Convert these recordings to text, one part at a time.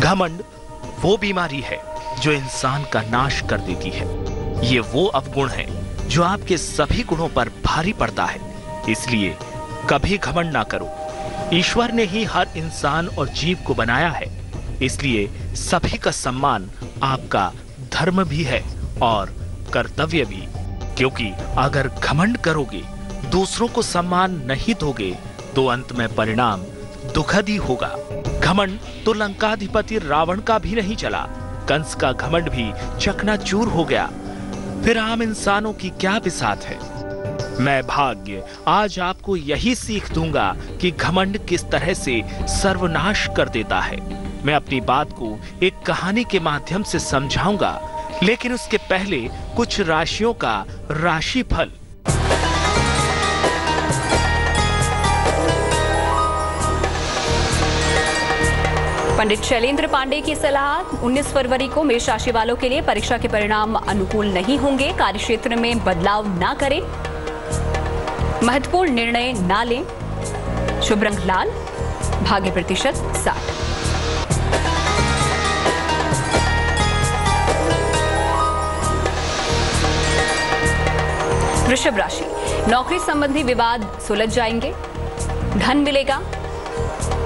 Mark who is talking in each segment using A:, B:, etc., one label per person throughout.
A: घमंड वो बीमारी है जो इंसान का नाश कर देती है। ये वो अवगुण है जो आपके सभी गुणों पर भारी पड़ता है। इसलिए कभी घमंड ना करो। ईश्वर ने ही हर इंसान और जीव को बनाया है, इसलिए सभी का सम्मान आपका धर्म भी है और कर्तव्य भी। क्योंकि अगर घमंड करोगे, दूसरों को सम्मान नहीं दोगे, तो अंत में परिणाम दुखद ही होगा। घमंड तो लंकाधिपति रावण का भी नहीं चला, कंस का घमंड भी चकनाचूर हो गया। फिर आम इंसानों की क्या बिसात है। मैं भाग्य आज आपको यही सीख दूंगा कि घमंड किस तरह से सर्वनाश कर देता है। मैं अपनी बात को एक कहानी के माध्यम से समझाऊंगा, लेकिन उसके पहले कुछ राशियों का राशिफल।
B: पंडित शैलेंद्र पांडे की सलाह, 19 फरवरी को मेष राशि वालों के लिए परीक्षा के परिणाम अनुकूल नहीं होंगे। कार्यक्षेत्र में बदलाव ना करें, महत्वपूर्ण निर्णय ना लें। शुभ रंग लाल, भाग्य प्रतिशत 60। वृषभ राशि, नौकरी संबंधी विवाद सुलझ जाएंगे, धन मिलेगा,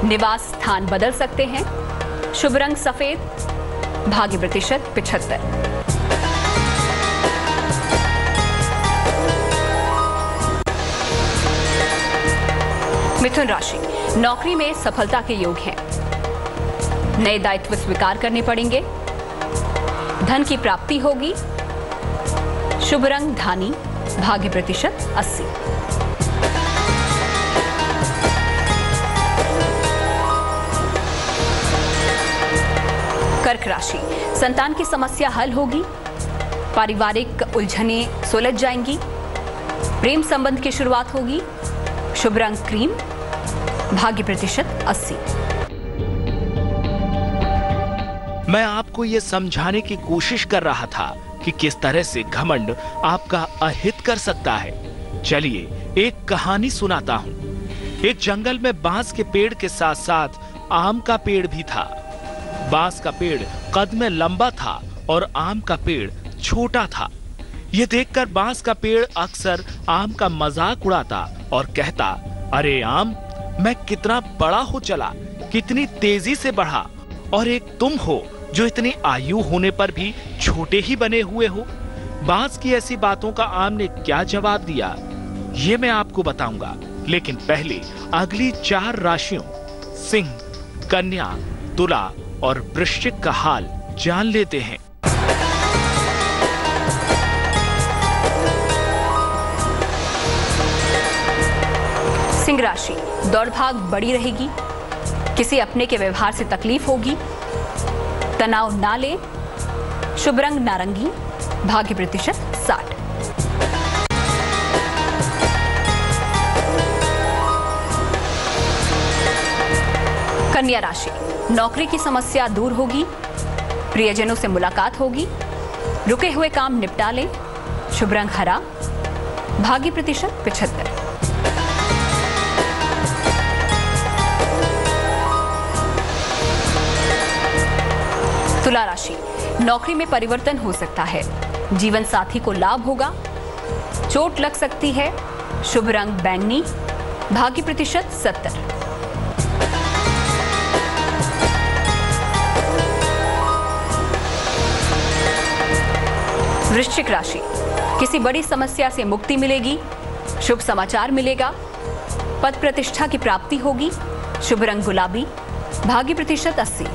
B: निवास स्थान बदल सकते हैं। शुभ रंग सफेद, भाग्य प्रतिशत 75। मिथुन राशि, नौकरी में सफलता के योग हैं, नए दायित्व स्वीकार करने पड़ेंगे, धन की प्राप्ति होगी। शुभ रंग धानी, भाग्य प्रतिशत 80। कर्क राशि, संतान की समस्या हल होगी, पारिवारिक उलझनें सुलझ जाएंगी, प्रेम संबंध की शुरुआत होगी। शुभ रंग क्रीम, भाग्य प्रतिशत 80।
A: मैं आपको यह समझाने की कोशिश कर रहा था कि किस तरह से घमंड आपका अहित कर सकता है। चलिए एक कहानी सुनाता हूँ। एक जंगल में बांस के पेड़ के साथ साथ आम का पेड़ भी था। बांस का पेड़ कद में लंबा था और आम का पेड़ छोटा था। यह देखकर बांस का पेड़ अक्सर आम का मजाक उड़ाता और कहता, अरे आम, मैं कितना बड़ा हो चला, कितनी तेजी से बढ़ा, और एक तुम हो जो इतनी आयु होने पर भी छोटे ही बने हुए हो। बांस की ऐसी बातों का आम ने क्या जवाब दिया, ये मैं आपको बताऊंगा। लेकिन पहले अगली 4 राशियों सिंह, कन्या, तुला और वृश्चिक का हाल जान लेते हैं।
B: सिंह राशि, दौड़ भाग बढ़ी रहेगी, किसी अपने के व्यवहार से तकलीफ होगी, तनाव ना ले। शुभ रंग नारंगी, भाग्य प्रतिशत 60। कन्या राशि, नौकरी की समस्या दूर होगी, प्रियजनों से मुलाकात होगी, रुके हुए काम निपटा लें। शुभ रंग हरा, भाग्य प्रतिशत 75। तुला राशि, नौकरी में परिवर्तन हो सकता है, जीवन साथी को लाभ होगा, चोट लग सकती है। शुभ रंग बैंगनी, भाग्य प्रतिशत 70। वृश्चिक राशि, किसी बड़ी समस्या से मुक्ति मिलेगी, शुभ समाचार मिलेगा, पद प्रतिष्ठा की प्राप्ति होगी। शुभ रंग गुलाबी, भाग्य प्रतिशत 80।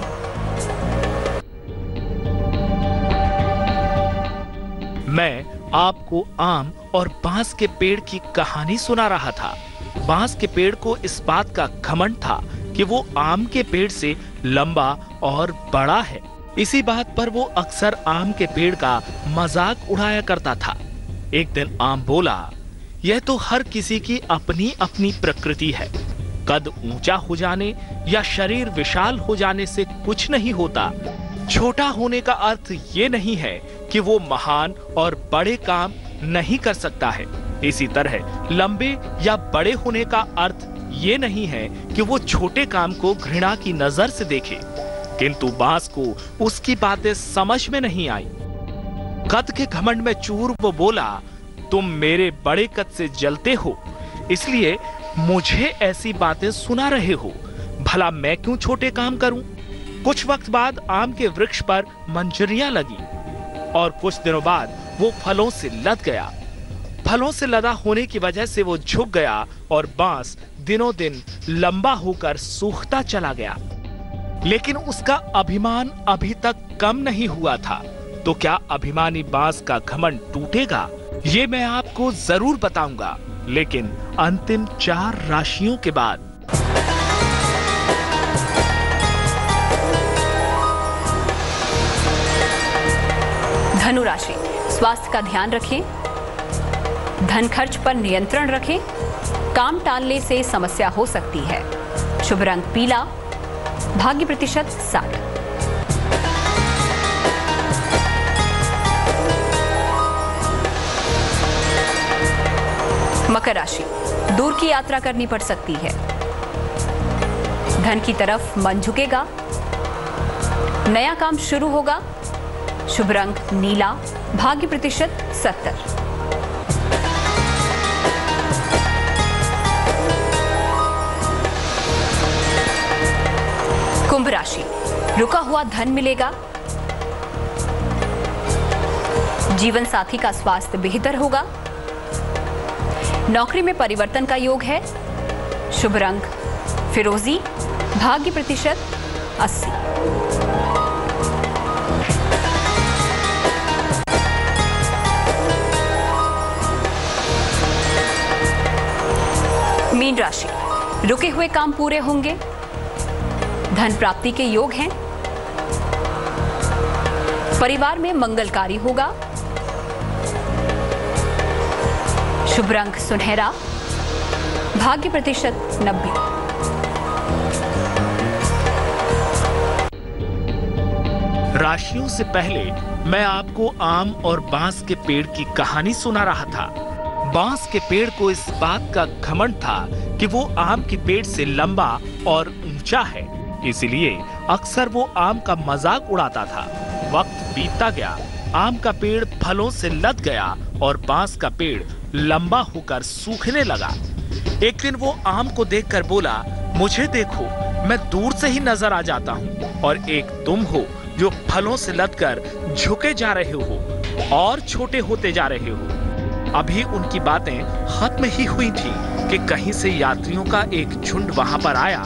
A: मैं आपको आम और बांस के पेड़ की कहानी सुना रहा था। बांस के पेड़ को इस बात का घमंड था कि वो आम के पेड़ से लंबा और बड़ा है। इसी बात पर वो अक्सर आम के पेड़ का मजाक उड़ाया करता था। एक दिन आम बोला, यह तो हर किसी की अपनी अपनी प्रकृति है। कद ऊंचा हो जाने या शरीर विशाल हो जाने से कुछ नहीं होता। छोटा होने का अर्थ ये नहीं है कि वो महान और बड़े काम नहीं कर सकता है। इसी तरह लंबे या बड़े होने का अर्थ ये नहीं है कि वो छोटे काम को घृणा की नजर से देखे। किंतु बांस को उसकी बातें समझ में नहीं आई। कद के घमंड में चूर वो बोला, तुम मेरे बड़े कद से जलते हो, इसलिए मुझे ऐसी बातें सुना रहे हो। भला मैं क्यों छोटे काम करूं? कुछ वक्त बाद आम के वृक्ष पर मंजरियां लगी और कुछ दिनों बाद वो फलों से लद गया। फलों से लदा होने की वजह से वो झुक गया और बांस दिनों दिन लंबा होकर सूखता चला गया। लेकिन उसका अभिमान अभी तक कम नहीं हुआ था। तो क्या अभिमानी बांस का घमंड टूटेगा? ये मैं आपको जरूर बताऊंगा, लेकिन अंतिम 4 राशियों के बाद।
B: धनु राशि, स्वास्थ्य का ध्यान रखें, धन खर्च पर नियंत्रण रखें, काम टालने से समस्या हो सकती है। शुभ रंग पीला, भाग्य प्रतिशत 60। मकर राशि, दूर की यात्रा करनी पड़ सकती है, धन की तरफ मन झुकेगा, नया काम शुरू होगा। शुभ रंग नीला, भाग्य प्रतिशत 70। कुंभ राशि, रुका हुआ धन मिलेगा, जीवन साथी का स्वास्थ्य बेहतर होगा, नौकरी में परिवर्तन का योग है। शुभ रंग फिरोजी, भाग्य प्रतिशत 80। मीन राशि, रुके हुए काम पूरे होंगे, धन प्राप्ति के योग हैं, परिवार में मंगलकारी होगा। शुभ रंग सुनहरा, भाग्य प्रतिशत 90।
A: राशियों से पहले मैं आपको आम और बांस के पेड़ की कहानी सुना रहा था। बांस के पेड़ को इस बात का घमंड था कि वो आम के पेड़ से लंबा और ऊंचा है, इसलिए अक्सर वो आम का मजाक उड़ाता था। वक्त बीतता गया, आम का पेड़ फलों से लद गया और बांस का पेड़ लंबा होकर सूखने लगा। एक दिन वो आम को देखकर बोला, मुझे देखो, मैं दूर से ही नजर आ जाता हूँ और एक तुम हो जो फलों से लदकर झुके जा रहे हो और छोटे होते जा रहे हो। अभी उनकी बातें खत्म ही हुई थी कि कहीं से यात्रियों का एक झुंड वहां पर आया।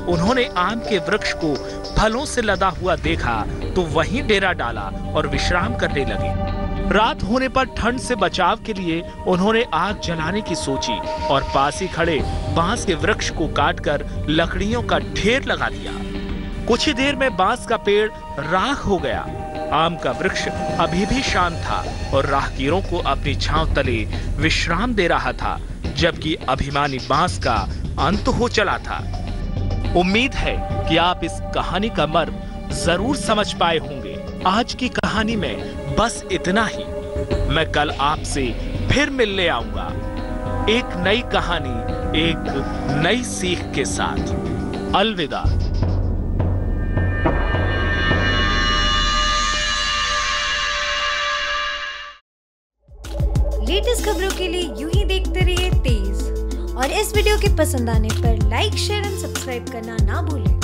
A: उन्होंने आम के वृक्ष को फलों से लदा हुआ देखा तो वहीं डेरा डाला और विश्राम करने लगे। रात होने पर ठंड से बचाव के लिए उन्होंने आग जलाने की सोची और पास ही खड़े बांस के वृक्ष को काटकर लकड़ियों का ढेर लगा दिया। कुछ ही देर में बांस का पेड़ राख हो गया। आम का वृक्ष अभी भी शांत था और राहगीरों को अपनी छांव तले विश्राम दे रहा था, जबकि अभिमानी बांस का अंत हो चला था। उम्मीद है कि आप इस कहानी का मर्म जरूर समझ पाए होंगे। आज की कहानी में बस इतना ही। मैं कल आपसे फिर मिलने आऊंगा, एक नई कहानी, एक नई सीख के साथ। अलविदा।
C: लेटेस्ट खबरों के लिए यूं ही देखते रहिए तेज, और इस वीडियो के पसंद आने पर लाइक, शेयर एंड सब्सक्राइब करना ना भूलें।